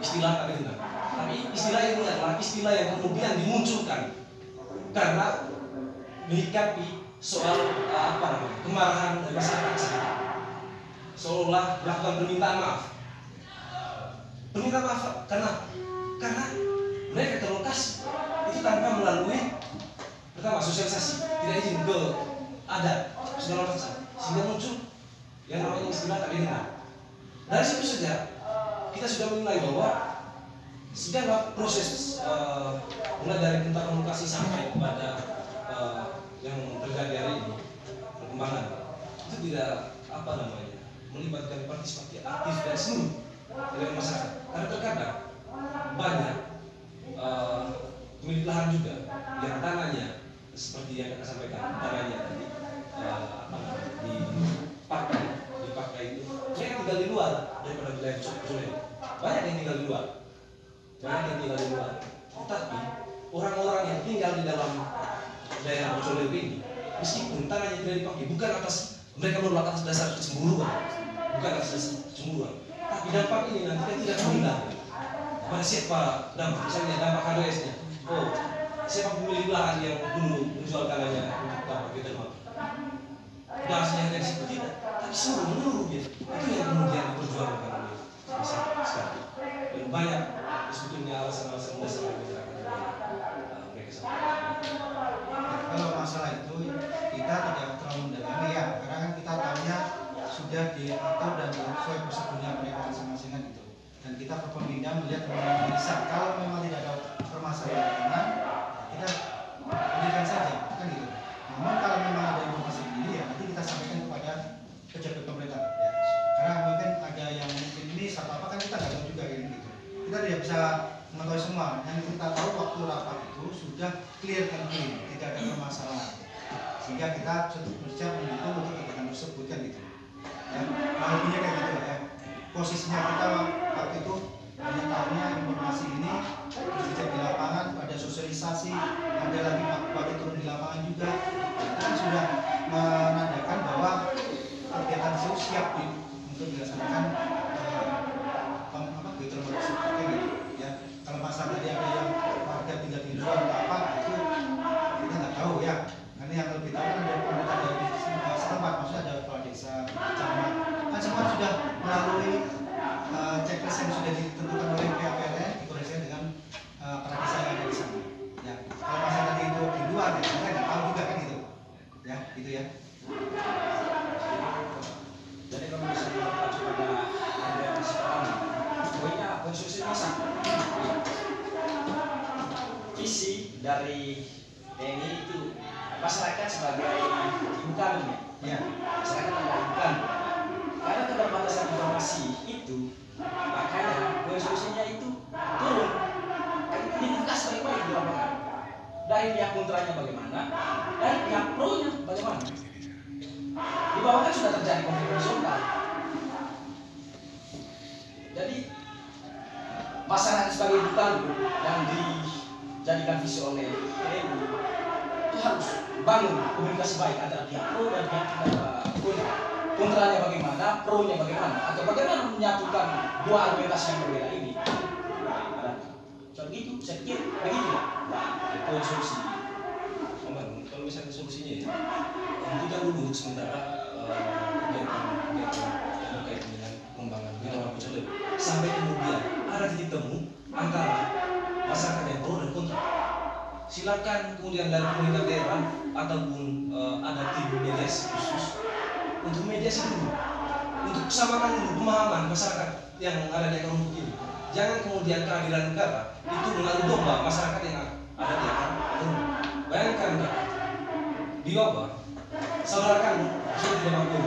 istilah kami dengar. Tapi istilah ini adalah istilah yang kemudian dimunculkan karena menyikapi soal kemarahan dari masyarakat sendiri, seolah melakukan permintaan maaf. Permintaan maaf karena mereka ke lokasi itu tanpa melalui pertama sosialisasi, tidak izin ke adat segala macam, sehingga muncul yang namanya istilah tak didengar. Dari situ saja kita sudah menilai bahwa segala proses mulai dari tentang komunikasi sampai kepada yang terjadi hari ini perkembangan itu tidak melibatkan partisipasi aktif dari seluruh elemen masyarakat. Karena terkadang banyak pemilik lahan juga yang tanahnya seperti yang kita sampaikan, tanahnya tadi dipakai itu mereka tinggal di luar daripada wilayah Pusoleli. Banyak yang tinggal di luar, tetapi orang-orang yang tinggal di dalam daerah Pusoleli ini, meskipun tanahnya tidak dipakai, bukan atas mereka menolak atas dasar kecemburuan, tapi dampak ini nanti kan tidak terhilang. Pada siapa dampak? Misalnya dampak HDS-nya. Oh, siapa pemilik lahan yang dulu menjual tanahnya untuk dapat kita mau? Bahasanya dari situ tidak, tapi seluruh gitu. Itu yang kemudian diperjuangkan oleh masyarakat. Dan banyak sebetulnya alasan-alasan dasar masyarakat mereka sampaikan. Kalau masalah itu kita tidak terlalu mendalami ya, karena kan kita tahunya sudah diatur dan sesuai prosedurnya mereka masing-masing gitu. Dan kita berpindah melihat kemana bisa. Kalau memang tidak ada permasalahan, kita berikan saja, kan gitu. Namun kalau memang ada informasi ini ya nanti kita sampaikan kepada pejabat pemerintah ya. Karena mungkin ada yang mungkin ini apa kan kita nggak tahu juga gitu. Kita tidak bisa mengetahui semua. Yang kita tahu waktu rapat itu sudah clear and clean, tidak ada permasalahan. Sehingga kita bersiap mendukung untuk kegiatan tersebut kan gitu. Ya, lebihnya kayak gitu ya. Posisinya kita waktu itu hanya tahunya informasi ini berbicara di lapangan, ada sosialisasi, ada lagi Pak turun di lapangan juga. Kita kan sudah menandakan bahwa kegiatan itu siap untuk dilaksanakan kegiatan seperti gitu ya. Kalau masalah tadi ada yang warga tinggal di luar atau apa itu kita nggak tahu ya. Karena yang lebih tahu kan dari pemerintah dari setempat, maksudnya ada kepala desa, camat, kan semua sudah melalui checklist yang sudah ditentukan oleh pihak PLN dikoreksi dengan para desa yang ada di sana. Ya, kalau masalah tadi itu di luar, ya saya nggak tahu juga kan gitu. Ya, gitu ya. Jadi kalau misalnya mengacu pada ada sekarang, poinnya konstruksi masa. Visi dari TNI itu masyarakat sebagai ibu kandung ya. Masyarakat adalah ibu kandung. Karena keterbatasan informasi itu, makanya konstruksinya itu turun. Identitas baik-baik di lapangan. Dari pihak kontranya bagaimana, dari pihak pro-nya bagaimana. Di bawah kan sudah terjadi konflik horizontal. Jadi masyarakat sebagai ibu kandung yang dijadikan visi oleh TNI itu harus bangun komunikasi baik antara pihak pro dan pihak kontra. Kontranya bagaimana, pro-nya bagaimana, atau bagaimana menyatukan dua argumentasi yang berbeda ini. Soal gitu, saya pikir begitu lah. Itu solusi. Kalau misalnya solusinya ya, tidak dulu sementara kegiatan terkait dengan pengembangan wilayah Pusoleli sampai kemudian ada titik temu antara masyarakat yang pro dan kontra. Silakan kemudian dari pemerintah daerah ataupun ada tim mediasi khusus untuk mediasi dulu, untuk samakan dulu pemahaman masyarakat yang ada di akar rumput ini. Jangan kemudian kehadiran negara itu mengadu domba masyarakat yang ada di akar rumput. Bayangkan di wabah, saudara kamu sudah tidak mampu,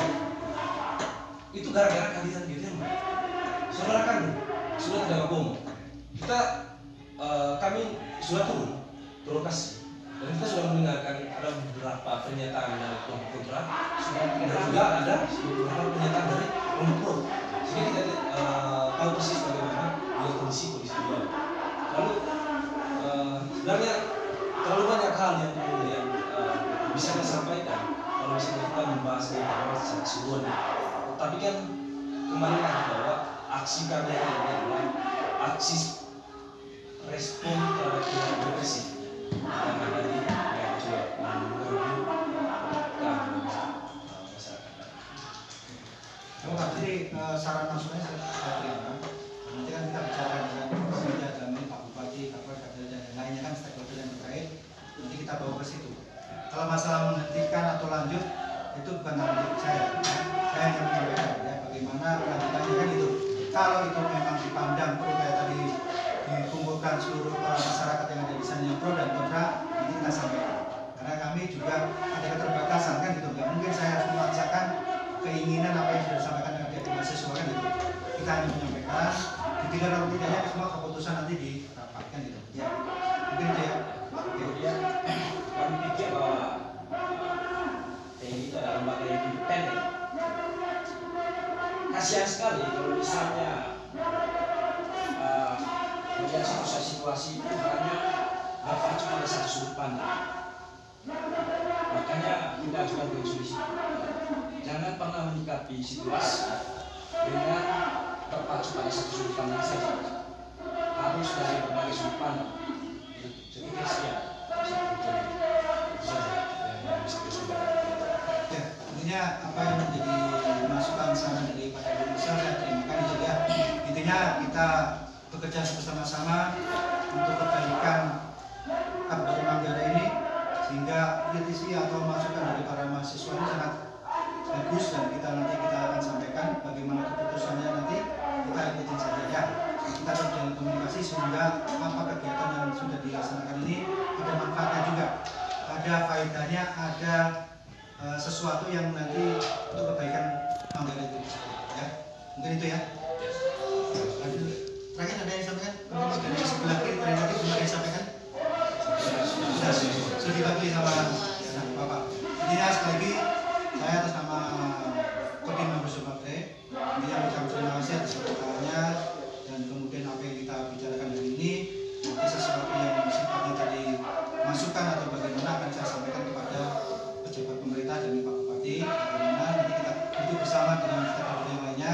itu gara-gara kehadiran di rumah. Saudara kamu sudah tidak mampu. Kami sudah turun ke lokasi. Dan kita sudah mendengarkan ada beberapa pernyataan dari kelompok kontra, dan juga ada beberapa pernyataan dari kelompok pro. Sehingga kita tahu persis bagaimana kondisi di bawah. Lalu sebenarnya terlalu banyak hal yang kemudian bisa kita sampaikan kalau misalnya kita membahas secara keseluruhan. Tapi kan kembali lagi bahwa aksi kami ini adalah aksi respon terhadap pihak represif yang ada di yang juga masyarakat. Oh, jadi saran masukannya saya terima. Nanti kan kita bicara dengan Kapolda dan Pak Bupati, Kapolda dan lainnya kan stakeholder yang terkait. Nanti kita bawa ke situ. Kalau masalah menghentikan atau lanjut itu bukan tanggung jawab saya. Saya hanya menyampaikan ya bagaimana kelanjutannya kan itu. Kalau itu memang dipandang perlu kayak tadi dikumpulkan seluruh masyarakat yang ada di sana yang pro dan kontra, nanti kita sampaikan. Karena kami juga ada keterbatasan kan gitu. Nggak mungkin saya harus memaksakan keinginan apa yang sudah disampaikan oleh pihak mahasiswa kan gitu. Kita hanya menyampaikan, didengar atau tidaknya semua keputusan nanti dirapatkan gitu. Ya, mungkin itu ya. Kemudian kami pikir bahwa TNI itu adalah lembaga yang independen. Kasihan sekali kalau misalnya melihat situasi itu hanya berpacu pada satu sudut pandang. Makanya kita ajukan resolusi. Jangan pernah menyikapi situasi dengan terpacu pada satu sudut pandang saja. Harus dari berbagai sudut pandang. Jadi kasihan. Ya, intinya apa yang menjadi masukan saran dari Pak Ibu saya terima kasih juga. Intinya kita bekerja bersama-sama untuk kebaikan Kabupaten Manggarai ini, sehingga kritisi atau masukan dari para mahasiswa ini sangat bagus dan kita akan sampaikan bagaimana keputusannya nanti kita ikutin saja ya. Kita tetap jalan komunikasi sehingga apa kegiatan yang sudah dilaksanakan ini ada manfaatnya juga, ada faedahnya, ada sesuatu yang nanti untuk kebaikan Manggarai itu ya. Mungkin itu ya. Terakhir ada yang disampaikan? Mungkin dari sebelah kiri tadi belum ada yang disampaikan? Sudah dibagi sama ya, Bapak. Intinya sekali lagi saya atas nama Kodim Mabes Polri ini yang ucapkan terima kasih atas keberkahannya dan kemudian apa yang kita bicarakan hari ini nanti sesuatu yang sifatnya tadi masukan atau bagaimana akan saya sampaikan kepada pejabat pemerintah dan Pak Bupati bagaimana nanti kita duduk bersama dengan stakeholder yang lainnya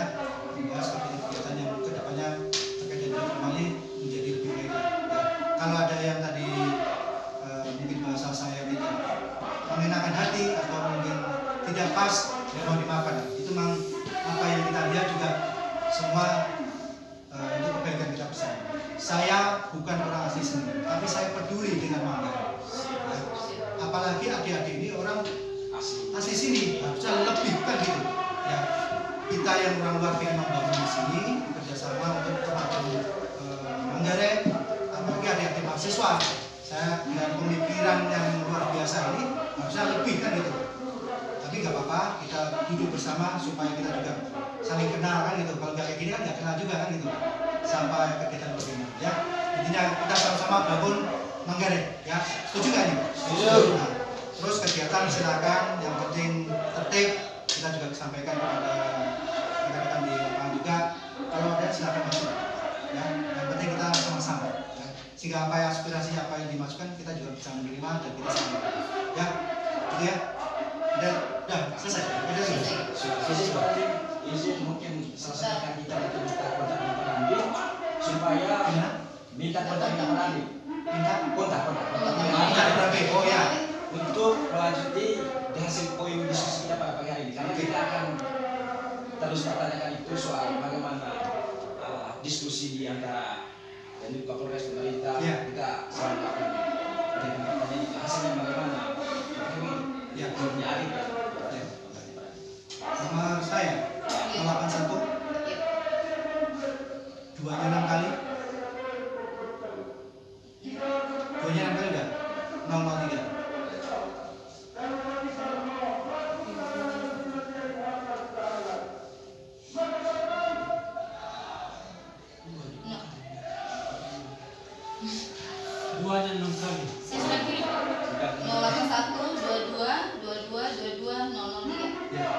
membahas kegiatan yang kedepannya terkait dengan kembali menjadi lebih baik. Ya, kalau ada yang tadi mungkin bahasa saya tidak mengenakan hati atau mungkin tidak pas, ya mohon dimaafkan. Itu memang apa yang kita lihat juga semua untuk kebaikan kita bersama. Saya bukan orang asli sini, tapi saya peduli dengan Manggarai. Ya. Apalagi adik-adik ini orang asli sini, harusnya lebih kan gitu. Ya, kita yang orang luar biasa membangun di sini bekerjasama untuk kemajuan Manggarai, apalagi adik-adik mahasiswa. Saya dengan pemikiran yang luar biasa ini harusnya lebih kan gitu. Tapi nggak apa-apa, kita duduk bersama supaya kita juga saling kenal kan gitu. Kalau nggak kayak gini kan nggak kenal juga kan gitu. Sampai kegiatan begini ya. Intinya kita sama-sama bangun Manggarai ya. Setuju nggak nih? Setuju. Nah, terus kegiatan silakan, yang penting tertib. Kita juga sampaikan kepada rekan-rekan di lapangan juga. Kalau ada silakan masuk ya. Yang penting kita sama-sama. Sehingga apa yang aspirasi apa yang dimasukkan kita juga bisa menerima dan kita sampaikan ya gitu ya. Udah selesai. Izin mungkin selesaikan kita itu minta kontak dengan pengambil supaya minta kontak dengan pengambil kontak Oh ya, untuk melanjuti di hasil poin diskusi kita pada pagi hari ini karena kita akan terus pertanyakan itu soal bagaimana diskusi di antara dan juga Kapolres pemerintah kita selalu akan berikan pertanyaan itu hasilnya bagaimana ya punya Arif ya. Nomor saya 81 2-nya 6 kali 2-nya 6 kali udah 003 2-nya 6 kali. Saya sudah kirim. 081 22 22 22 003. ya.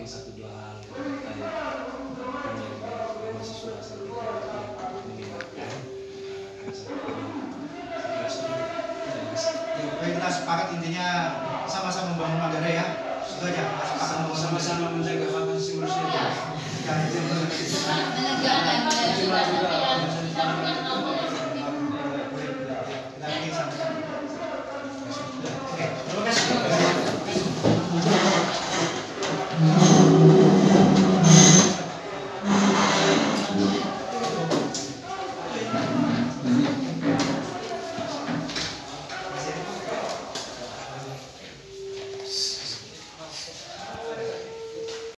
Satu dua hal yang kita mahasiswa sepakat intinya sama-sama membangun Manggarai ya. Itu aja. Sepakat membangun Sama-sama menjaga hak asasi manusia. Ya, itu yang penting. Menegakkan dan juga